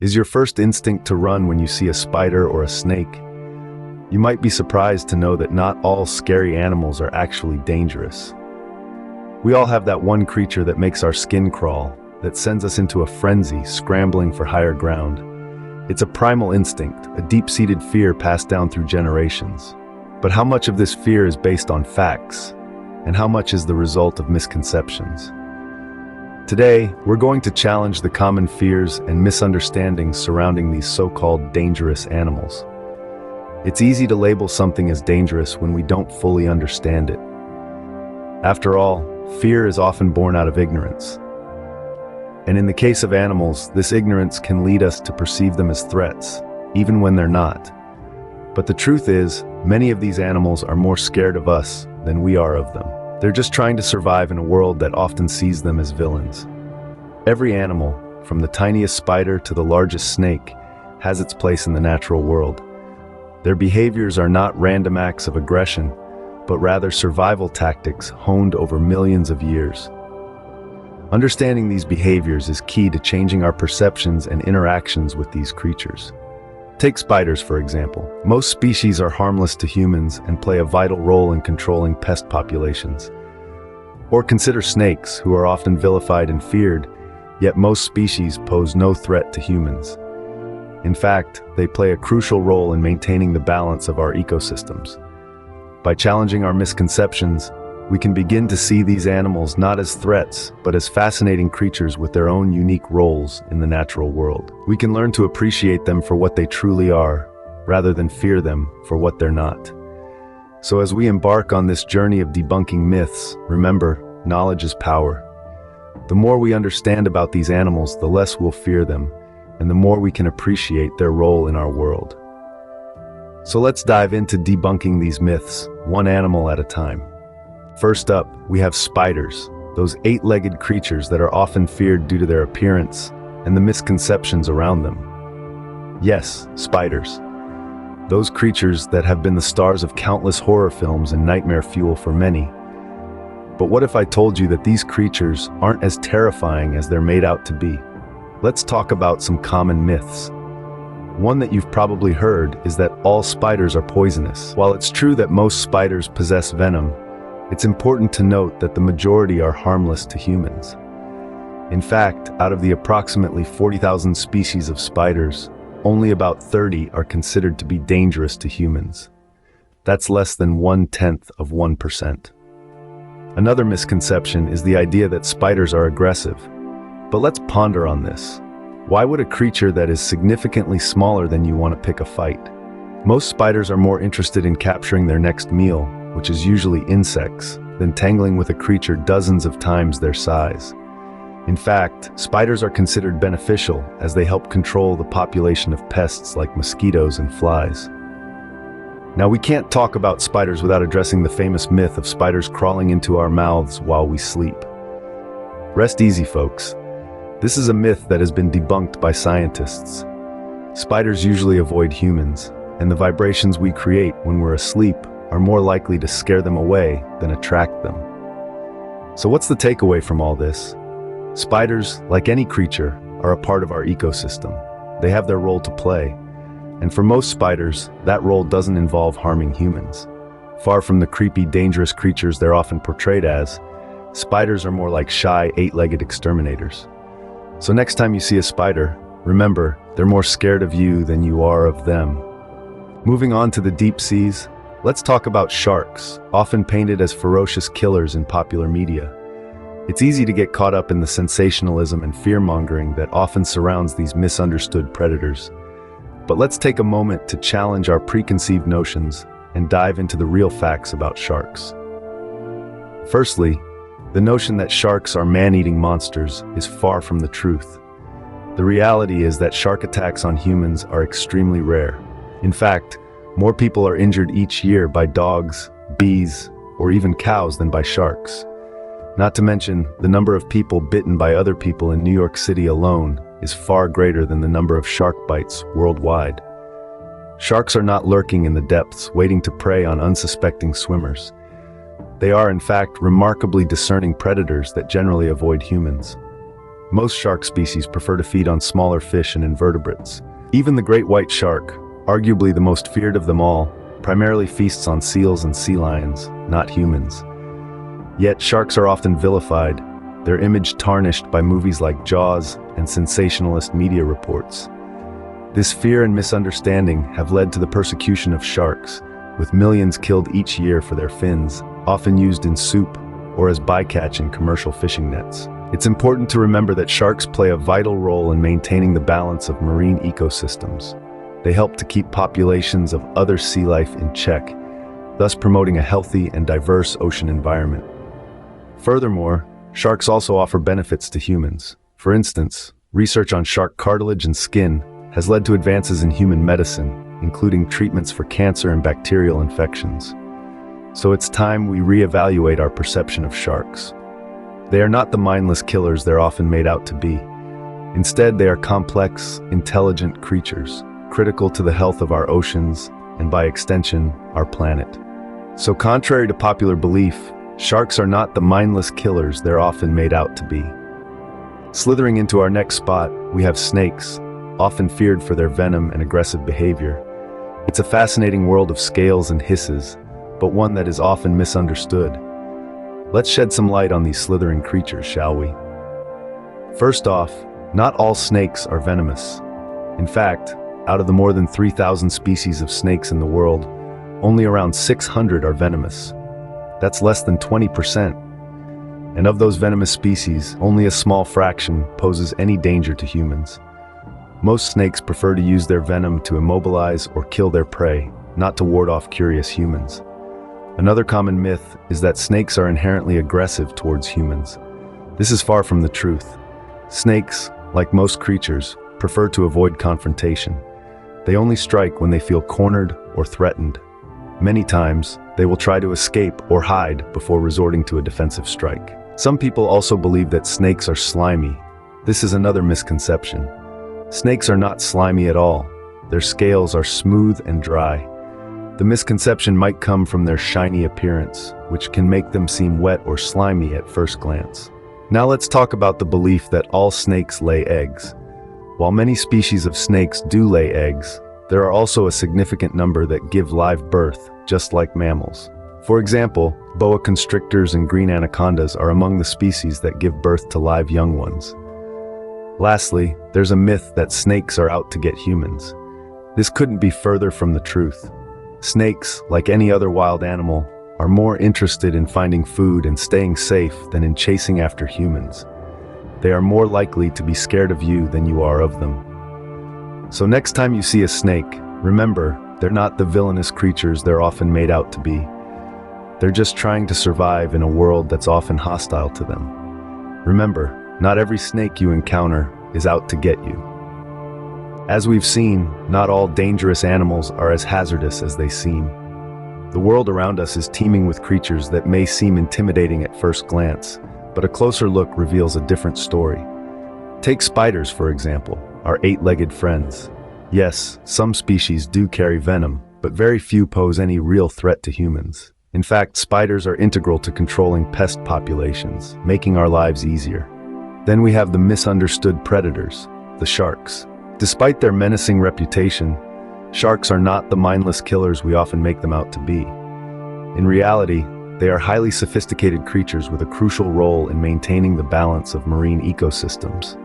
Is your first instinct to run when you see a spider or a snake? You might be surprised to know that not all scary animals are actually dangerous. We all have that one creature that makes our skin crawl, that sends us into a frenzy, scrambling for higher ground. It's a primal instinct, a deep-seated fear passed down through generations. But how much of this fear is based on facts, and how much is the result of misconceptions? Today, we're going to challenge the common fears and misunderstandings surrounding these so-called dangerous animals. It's easy to label something as dangerous when we don't fully understand it. After all, fear is often born out of ignorance. And in the case of animals, this ignorance can lead us to perceive them as threats, even when they're not. But the truth is, many of these animals are more scared of us than we are of them. They're just trying to survive in a world that often sees them as villains. Every animal, from the tiniest spider to the largest snake, has its place in the natural world. Their behaviors are not random acts of aggression, but rather survival tactics honed over millions of years. Understanding these behaviors is key to changing our perceptions and interactions with these creatures. Take spiders, for example. Most species are harmless to humans and play a vital role in controlling pest populations. Or consider snakes, who are often vilified and feared, yet most species pose no threat to humans. In fact, they play a crucial role in maintaining the balance of our ecosystems. By challenging our misconceptions, we can begin to see these animals not as threats, but as fascinating creatures with their own unique roles in the natural world. We can learn to appreciate them for what they truly are, rather than fear them for what they're not. So as we embark on this journey of debunking myths, remember, knowledge is power. The more we understand about these animals, the less we'll fear them, and the more we can appreciate their role in our world. So let's dive into debunking these myths, one animal at a time. First up, we have spiders, those eight-legged creatures that are often feared due to their appearance and the misconceptions around them. Yes, spiders. Those creatures that have been the stars of countless horror films and nightmare fuel for many. But what if I told you that these creatures aren't as terrifying as they're made out to be? Let's talk about some common myths. One that you've probably heard is that all spiders are poisonous. While it's true that most spiders possess venom, it's important to note that the majority are harmless to humans. In fact, out of the approximately 40,000 species of spiders, only about 30 are considered to be dangerous to humans. That's less than 0.1%. Another misconception is the idea that spiders are aggressive. But let's ponder on this. Why would a creature that is significantly smaller than you want to pick a fight? Most spiders are more interested in capturing their next meal, which is usually insects, than tangling with a creature dozens of times their size. In fact, spiders are considered beneficial as they help control the population of pests like mosquitoes and flies. Now, we can't talk about spiders without addressing the famous myth of spiders crawling into our mouths while we sleep. Rest easy, folks. This is a myth that has been debunked by scientists. Spiders usually avoid humans, and the vibrations we create when we're asleep are more likely to scare them away than attract them. So what's the takeaway from all this? Spiders, like any creature, are a part of our ecosystem. They have their role to play. And for most spiders, that role doesn't involve harming humans. Far from the creepy, dangerous creatures they're often portrayed as, spiders are more like shy, eight-legged exterminators. So next time you see a spider, remember, they're more scared of you than you are of them. Moving on to the deep seas, let's talk about sharks, often painted as ferocious killers in popular media. It's easy to get caught up in the sensationalism and fear-mongering that often surrounds these misunderstood predators. But let's take a moment to challenge our preconceived notions and dive into the real facts about sharks. Firstly, the notion that sharks are man-eating monsters is far from the truth. The reality is that shark attacks on humans are extremely rare. In fact, more people are injured each year by dogs, bees, or even cows than by sharks. Not to mention, the number of people bitten by other people in New York City alone is far greater than the number of shark bites worldwide. Sharks are not lurking in the depths, waiting to prey on unsuspecting swimmers. They are, in fact, remarkably discerning predators that generally avoid humans. Most shark species prefer to feed on smaller fish and invertebrates. Even the great white shark, arguably the most feared of them all, primarily feasts on seals and sea lions, not humans. Yet sharks are often vilified, their image tarnished by movies like Jaws and sensationalist media reports. This fear and misunderstanding have led to the persecution of sharks, with millions killed each year for their fins, often used in soup or as bycatch in commercial fishing nets. It's important to remember that sharks play a vital role in maintaining the balance of marine ecosystems. They help to keep populations of other sea life in check, thus promoting a healthy and diverse ocean environment. Furthermore, sharks also offer benefits to humans. For instance, research on shark cartilage and skin has led to advances in human medicine, including treatments for cancer and bacterial infections. So it's time we reevaluate our perception of sharks. They are not the mindless killers they're often made out to be. Instead, they are complex, intelligent creatures, critical to the health of our oceans and, by extension, our planet. So contrary to popular belief, sharks are not the mindless killers they're often made out to be. Slithering into our next spot, we have snakes, often feared for their venom and aggressive behavior. It's a fascinating world of scales and hisses, but one that is often misunderstood. Let's shed some light on these slithering creatures, shall we? First off, not all snakes are venomous. In fact, out of the more than 3,000 species of snakes in the world, only around 600 are venomous. That's less than 20%. And of those venomous species, only a small fraction poses any danger to humans. Most snakes prefer to use their venom to immobilize or kill their prey, not to ward off curious humans. Another common myth is that snakes are inherently aggressive towards humans. This is far from the truth. Snakes, like most creatures, prefer to avoid confrontation. They only strike when they feel cornered or threatened. Many times, they will try to escape or hide before resorting to a defensive strike. Some people also believe that snakes are slimy. This is another misconception. Snakes are not slimy at all. Their scales are smooth and dry. The misconception might come from their shiny appearance, which can make them seem wet or slimy at first glance. Now let's talk about the belief that all snakes lay eggs. While many species of snakes do lay eggs, there are also a significant number that give live birth, just like mammals. For example, boa constrictors and green anacondas are among the species that give birth to live young ones. Lastly, there's a myth that snakes are out to get humans. This couldn't be further from the truth. Snakes, like any other wild animal, are more interested in finding food and staying safe than in chasing after humans. They are more likely to be scared of you than you are of them. So next time you see a snake, remember, they're not the villainous creatures they're often made out to be. They're just trying to survive in a world that's often hostile to them. Remember, not every snake you encounter is out to get you. As we've seen, not all dangerous animals are as hazardous as they seem. The world around us is teeming with creatures that may seem intimidating at first glance, but a closer look reveals a different story. Take spiders, for example, our eight-legged friends. Yes, some species do carry venom, but very few pose any real threat to humans. In fact, spiders are integral to controlling pest populations, making our lives easier. Then we have the misunderstood predators, the sharks. Despite their menacing reputation, sharks are not the mindless killers we often make them out to be. In reality, they are highly sophisticated creatures with a crucial role in maintaining the balance of marine ecosystems.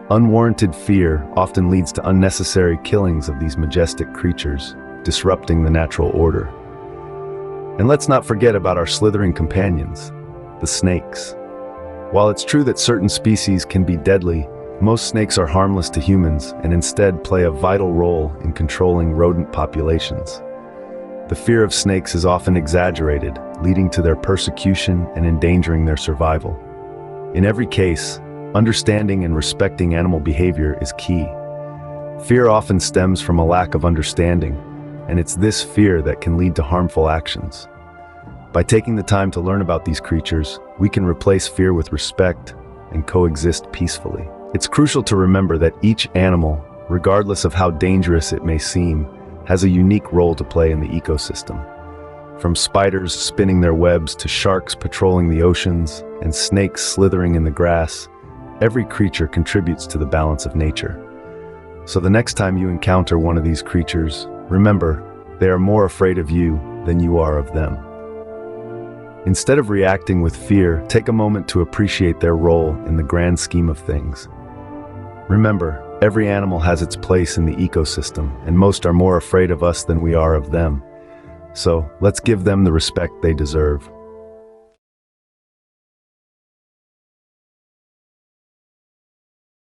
Unwarranted fear often leads to unnecessary killings of these majestic creatures, disrupting the natural order. And let's not forget about our slithering companions, the snakes. While it's true that certain species can be deadly, most snakes are harmless to humans and instead play a vital role in controlling rodent populations. The fear of snakes is often exaggerated, leading to their persecution and endangering their survival. In every case, understanding and respecting animal behavior is key. Fear often stems from a lack of understanding, and it's this fear that can lead to harmful actions. By taking the time to learn about these creatures, we can replace fear with respect and coexist peacefully. It's crucial to remember that each animal, regardless of how dangerous it may seem, has a unique role to play in the ecosystem. From spiders spinning their webs to sharks patrolling the oceans and snakes slithering in the grass, every creature contributes to the balance of nature. So the next time you encounter one of these creatures, remember, they are more afraid of you than you are of them. Instead of reacting with fear, take a moment to appreciate their role in the grand scheme of things. Remember, every animal has its place in the ecosystem, and most are more afraid of us than we are of them. So let's give them the respect they deserve.